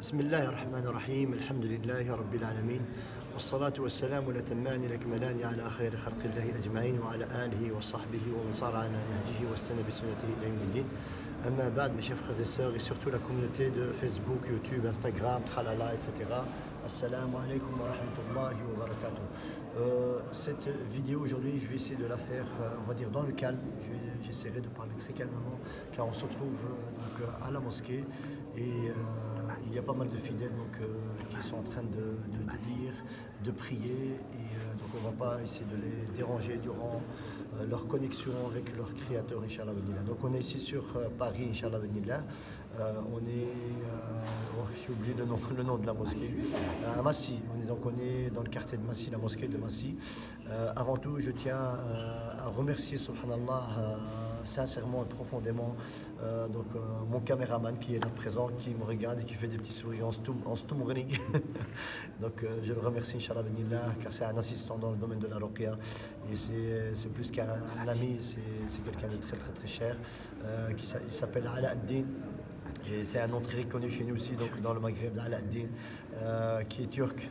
بسم الله الرحمن الرحيم الحمد لله رب العالمين والصلاة والسلام الأتمان الأكملان على خير خلق الله أجمعين وعلى آله وصحبه ومن صار على نهجه واستنى بسنته إلى يوم الدين. أما بعد, mes chers frères et sœurs, et surtout la communauté de Facebook, YouTube, Instagram, tralala, etc. Assalamu alaikum wa rahmatullahi wa barakatuh. Cette vidéo aujourd'hui, je vais essayer de la faire, on va dire, dans le calme. J'essaierai de parler très calmement, car on se trouve donc à la mosquée et il y a pas mal de fidèles qui sont en train de lire, de prier, et donc on ne va pas essayer de les déranger durant leur connexion avec leur créateur, Inch'Allah Benillah. Donc on est ici sur Paris, Inch'Allah Benillah. On est, j'ai oublié le nom de la mosquée, à Massy. On est dans le quartier de Massy, la mosquée de Massy. Avant tout, je tiens à remercier, subhanallah, sincèrement et profondément mon caméraman qui est là présent, qui me regarde et qui fait des petits sourires en stumring. Donc je le remercie, Inch'Allah Benillah, car c'est un assistant dans le domaine de la ruqya et c'est plus qu'un ami, c'est quelqu'un de très très très cher, il s'appelle Ala ad-Din. C'est un nom très reconnu chez nous aussi, donc dans le Maghreb, Ala ad-Din, qui est turc.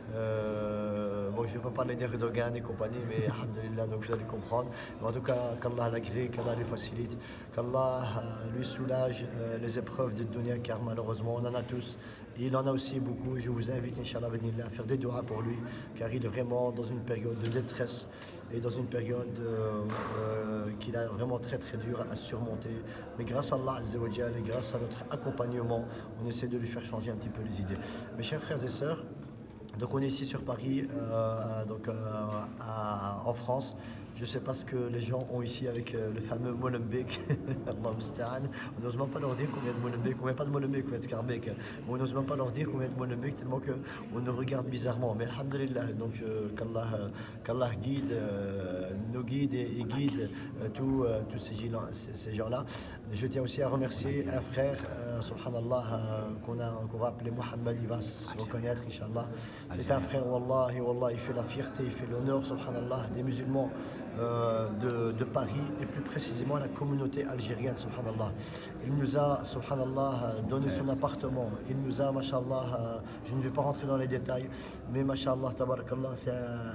Bon, je ne vais pas parler d'Erdogan et compagnie, mais alhamdulillah, donc vous allez comprendre. Mais en tout cas, qu'Allah l'agrée, qu'Allah lui facilite, qu'Allah lui soulage les épreuves de dunya, car malheureusement, on en a tous. Et il en a aussi beaucoup. Je vous invite, Inch'Allah, à faire des doigts pour lui, car il est vraiment dans une période de détresse et dans une période qu'il a vraiment très très dur à surmonter. Mais grâce à Allah Azza wa Jal et grâce à notre accompagnement, on essaie de lui faire changer un petit peu les idées. Mes chers frères et sœurs, donc on est ici sur Paris, en France. Je ne sais pas ce que les gens ont ici avec le fameux Molenbeek. Allah musta'an. On n'ose même pas leur dire combien de Molenbeek, combien pas de Molenbeek, combien de Scarbeck. On n'ose même pas leur dire combien de Molenbeek tellement qu'on nous regarde bizarrement. Mais alhamdulillah, donc qu'Allah guide, nous guide et guide tous ces gens-là. Je tiens aussi à remercier un frère, subhanallah, qu'on va appeler Mohamed, il va se reconnaître, Inch'Allah. C'est un frère, Wallah, il fait la fierté, il fait l'honneur, subhanallah, des musulmans de Paris, et plus précisément la communauté algérienne, subhanallah. Il nous a, subhanallah, donné son appartement. Il nous a, mashallah, je ne vais pas rentrer dans les détails, mais mashallah, tabarakallah,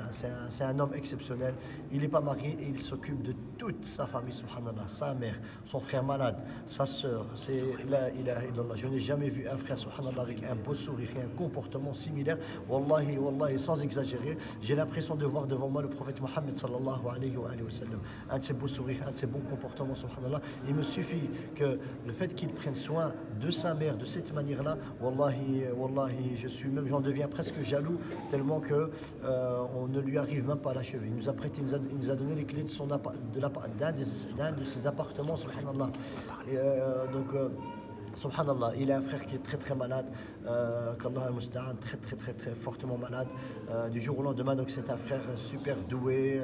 c'est un homme exceptionnel. Il n'est pas marié et il s'occupe de toute sa famille, subhanallah, sa mère, son frère malade, sa sœur. C'est la ilaha illallah. Je n'ai jamais vu un frère, subhanallah, avec un beau sourire et un comportement similaire. Wallahi, wallahi, sans exagérer, j'ai l'impression de voir devant moi le prophète Mohammed sallallahu alayhi wa sallam. Un de ses beaux sourires, un de ses bons comportements, subhanallah. Il me suffit que le fait qu'il prenne soin de sa mère de cette manière-là, wallahi, wallahi, j'en deviens presque jaloux, tellement que on ne lui arrive même pas à l'achever. Il nous a prêté, il nous a donné les clés d'un de ses appartements, subhanallah. Et, subhanallah, il a un frère qui est très très malade, qu'Allah al-Musta'an, très très très très fortement malade, du jour au lendemain. Donc c'est un frère super doué,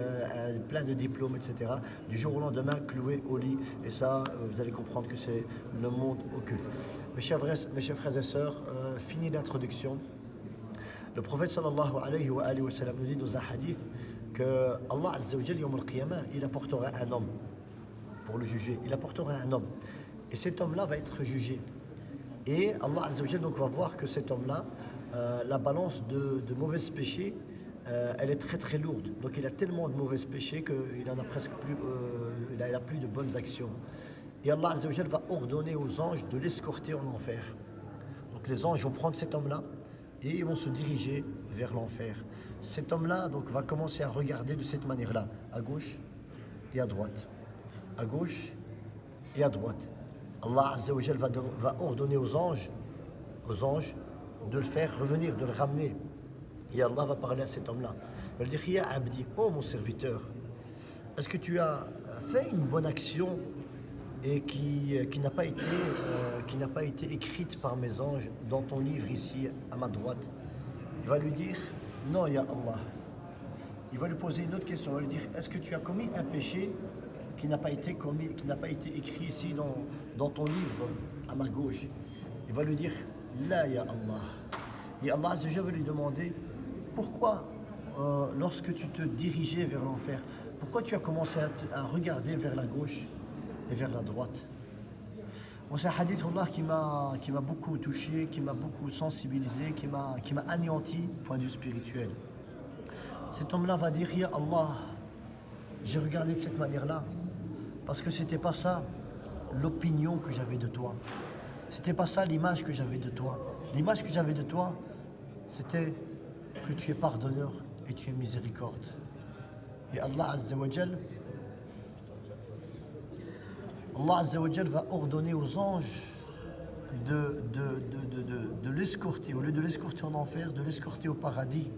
plein de diplômes, etc. Du jour au lendemain, cloué au lit. Et ça, vous allez comprendre que c'est le monde occulte. Mes chers frères et sœurs, fini l'introduction. Le prophète sallallahu alayhi wa sallam nous dit dans un hadith que Allah Azza wa Jal, yawm al-qiyamah, il apportera un homme pour le juger. Il apportera un homme. Et cet homme-là va être jugé. Et Allah Azza wa Jal donc va voir que cet homme-là, la balance de mauvais péchés, elle est très très lourde. Donc il a tellement de mauvais péchés qu'il en a presque plus, il a plus de bonnes actions. Et Allah Azza wa Jal va ordonner aux anges de l'escorter en enfer. Donc les anges vont prendre cet homme-là et ils vont se diriger vers l'enfer. Cet homme-là donc va commencer à regarder de cette manière-là, à gauche et à droite, à gauche et à droite. Allah Azza wa Jal va ordonner aux anges de le faire revenir, de le ramener. Et Allah va parler à cet homme-là. Il va lui dire, Ya Abdi, oh mon serviteur, est-ce que tu as fait une bonne action et qui n'a pas été écrite par mes anges dans ton livre ici à ma droite? Il va lui dire, non, Ya Allah. Il va lui poser une autre question. Il va lui dire, est-ce que tu as commis un péché qui n'a pas été écrit ici dans ton livre à ma gauche? Il va lui dire, la ya Allah. Et Allah Azza wa Jalla va lui demander, pourquoi lorsque tu te dirigeais vers l'enfer, pourquoi tu as commencé à regarder vers la gauche et vers la droite? Bon, c'est un hadith Allah, qui m'a beaucoup touché, qui m'a beaucoup sensibilisé, qui m'a anéanti point de vue spirituel. Cet homme-là va dire, Ya Allah, j'ai regardé de cette manière-là, parce que c'était pas ça l'opinion que j'avais de toi. C'était pas ça l'image que j'avais de toi. L'image que j'avais de toi, c'était que tu es pardonneur et tu es miséricorde. Et Allah Azza wa Jal, va ordonner aux anges de l'escorter, au lieu de l'escorter en enfer, de l'escorter au paradis.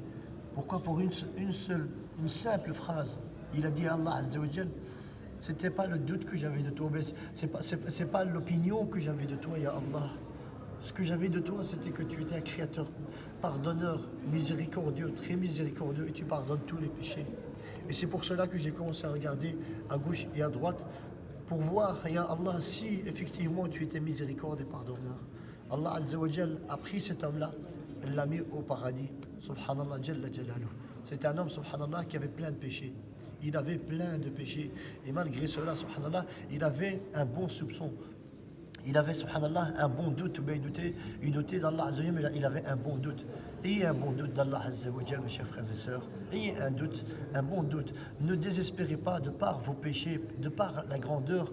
Pourquoi? Pour une simple phrase. Il a dit à Allah Azza wa Jal, c'était pas le doute que j'avais de toi, c'est pas l'opinion que j'avais de toi, ya Allah. Ce que j'avais de toi, c'était que tu étais un créateur, pardonneur, miséricordieux, très miséricordieux, et tu pardonnes tous les péchés. Et c'est pour cela que j'ai commencé à regarder à gauche et à droite, pour voir, ya Allah, si effectivement tu étais miséricorde et pardonneur. Allah Azza wa Jal a pris cet homme-là, et l'a mis au paradis. Subhanallah, Jalla Jalaluh. C'était un homme, subhanallah, qui avait plein de péchés. Il avait plein de péchés. Et malgré cela, subhanallah, il avait un bon soupçon. Il avait, subhanallah, un bon doute. Il doutait d'Allah Azza wa Jal, mais il avait un bon doute. Ayez un bon doute d'Allah Azza wa Jal, mes chers frères et sœurs. Ayez un bon doute. Ne désespérez pas de par vos péchés, de par la grandeur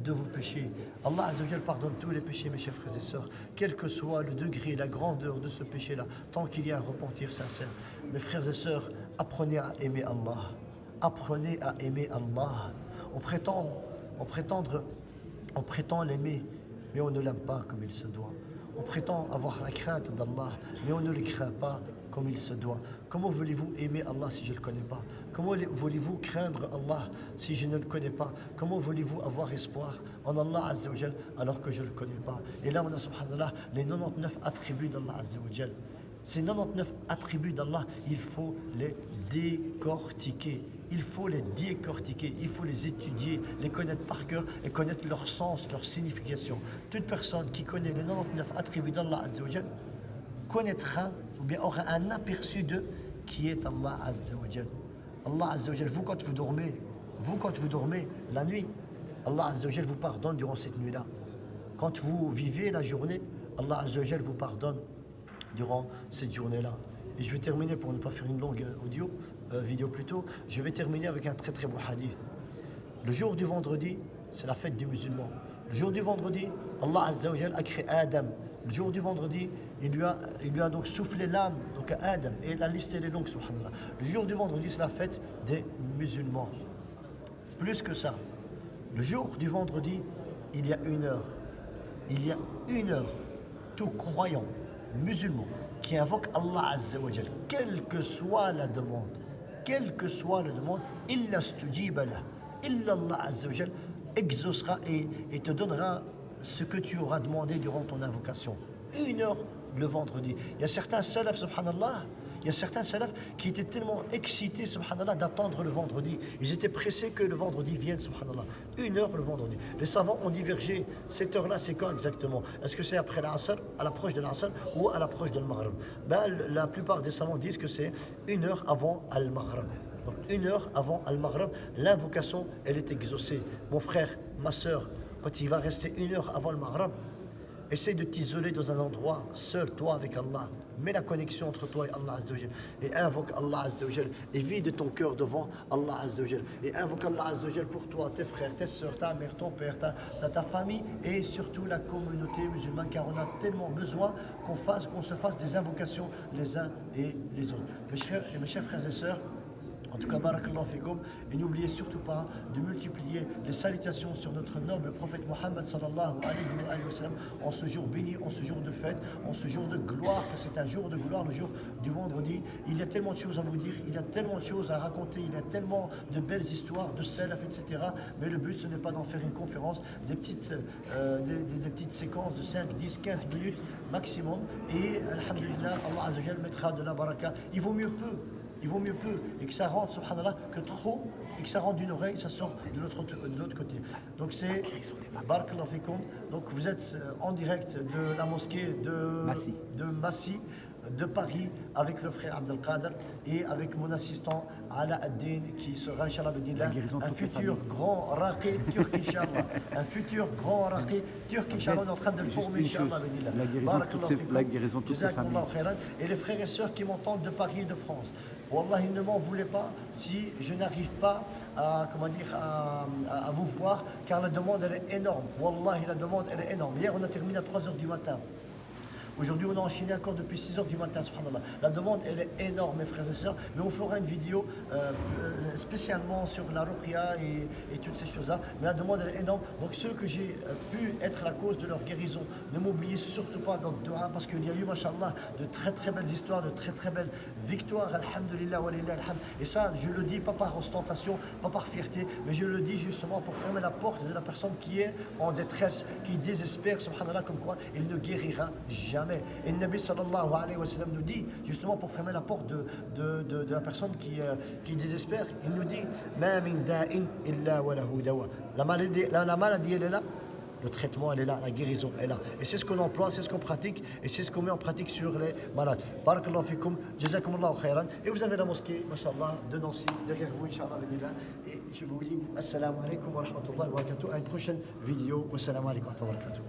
de vos péchés. Allah Azza wa Jal pardonne tous les péchés, mes chers frères et sœurs, quel que soit le degré, la grandeur de ce péché-là, tant qu'il y a un repentir sincère. Mes frères et sœurs, apprenez à aimer Allah. Apprenez à aimer Allah. On prétend l'aimer, mais on ne l'aime pas comme il se doit. On prétend avoir la crainte d'Allah, mais on ne le craint pas comme il se doit. Comment voulez-vous aimer Allah si je ne le connais pas? Comment voulez-vous craindre Allah si je ne le connais pas? Comment voulez-vous avoir espoir en Allah Azza wa Jal alors que je ne le connais pas? Et là, on a, subhanallah, les 99 attributs d'Allah Azza wa Jal. Ces 99 attributs d'Allah, il faut les décortiquer. Il faut les décortiquer, il faut les étudier, les connaître par cœur et connaître leur sens, leur signification. Toute personne qui connaît les 99 attributs d'Allah Azza wa Jal connaîtra ou bien aura un aperçu de qui est Allah Azza wa Jal. Allah Azza wa Jal, vous quand vous dormez la nuit, Allah Azza wa Jal vous pardonne durant cette nuit-là. Quand vous vivez la journée, Allah Azza wa Jal vous pardonne durant cette journée-là. Et je vais terminer, pour ne pas faire une longue vidéo plutôt, je vais terminer avec un très très beau hadith. Le jour du vendredi, c'est la fête des musulmans. Le jour du vendredi, Allah Azza wa Jal a créé Adam. Le jour du vendredi, il lui a donc soufflé l'âme, donc à Adam. Et la liste elle est longue, subhanallah. Le jour du vendredi, c'est la fête des musulmans. Plus que ça, le jour du vendredi, il y a une heure. Il y a une heure, tout croyant, musulman, qui invoque Allah Azza wa Jal, quelle que soit la demande, illa stujiba lah, illa Allah Azza wa Jal exaucera et te donnera ce que tu auras demandé durant ton invocation. Une heure le vendredi. Il y a certains salafs, subhanallah, qui étaient tellement excités, subhanallah, d'attendre le vendredi. Ils étaient pressés que le vendredi vienne, subhanallah. Une heure le vendredi. Les savants ont divergé. Cette heure-là, c'est quand exactement? Est-ce que c'est après l'Asr, à l'approche de l'Asr, ou à l'approche de l'Maghrib? La plupart des savants disent que c'est une heure avant Al-Maghrib. Donc une heure avant Al-Maghrib, l'invocation, elle est exaucée. Mon frère, ma soeur, quand il va rester une heure avant le Maghrib, essaye de t'isoler dans un endroit, seul, toi avec Allah. Mets la connexion entre toi et Allah Azza wa Jal. Et invoque Allah Azza wa Jal. Et vide ton cœur devant Allah Azza wa Jal. Et invoque Allah Azza wa Jal pour toi, tes frères, tes soeurs, ta mère, ton père, ta famille et surtout la communauté musulmane. Car on a tellement besoin qu'on se fasse des invocations les uns et les autres. Mes chers frères et sœurs, en tout cas, barakallahu fikum, et n'oubliez surtout pas de multiplier les salutations sur notre noble prophète Mohammed sallallahu alayhi wa sallam en ce jour béni, en ce jour de fête, en ce jour de gloire, car c'est un jour de gloire, le jour du vendredi. Il y a tellement de choses à vous dire, il y a tellement de choses à raconter, il y a tellement de belles histoires, de salaf, etc. Mais le but, ce n'est pas d'en faire une conférence, des petites séquences de 5, 10, 15 minutes maximum. Et, alhamdulillah, Allah Azza wa Jal mettra de la baraka. Il vaut mieux peu et que ça rentre, subhanallah, que trop, et que ça rentre d'une oreille, ça sort de l'autre côté. Donc c'est barakallahu fikoum. Donc vous êtes en direct de la mosquée de Massy. de Paris avec le frère Abdelkader et avec mon assistant Ala Ad-Din qui sera, Inch'Allah, un futur grand raqi turc, Inch'Allah. Un futur grand raqi turc, Inch'Allah. On est en train de le former, Inch'Allah. La guérison de toutes ces familles. Et les frères et sœurs qui m'entendent de Paris et de France. Wallah, ne m'en voulez pas si je n'arrive pas à, à vous voir, car la demande elle est énorme. Wallah, la demande elle est énorme. Hier, on a terminé à 3h du matin. Aujourd'hui, on a enchaîné encore depuis 6h du matin, subhanallah. La demande, elle est énorme, mes frères et sœurs, mais on fera une vidéo spécialement sur la ruqya et toutes ces choses-là. Mais la demande, elle est énorme. Donc, ceux que j'ai pu être la cause de leur guérison, ne m'oubliez surtout pas dans le dua, parce qu'il y a eu, mashallah, de très très belles histoires, de très très belles victoires, alhamdulillah, walillah, alhamd. Et ça, je le dis pas par ostentation, pas par fierté, mais je le dis justement pour fermer la porte de la personne qui est en détresse, qui désespère, subhanallah, comme quoi il ne guérira jamais. Et le Nabi sallallahu alayhi wa sallam nous dit, justement pour fermer la porte de la personne qui désespère, il nous dit Ma min da'in illa wa lahu dawa. La maladie, elle est là, le traitement, elle est là, la guérison est là. Et c'est ce qu'on emploie, c'est ce qu'on pratique, et c'est ce qu'on met en pratique sur les malades. Barakallahu fikum, jazakumullahu khairan. Et vous avez la mosquée, mashallah, de Nancy, derrière vous, inshallah, et je vous dis assalamu alaikum wa rahmatullahi wa barakatuh. À une prochaine vidéo. Wassalamu alaikum wa rahmatullahi wa barakatuh.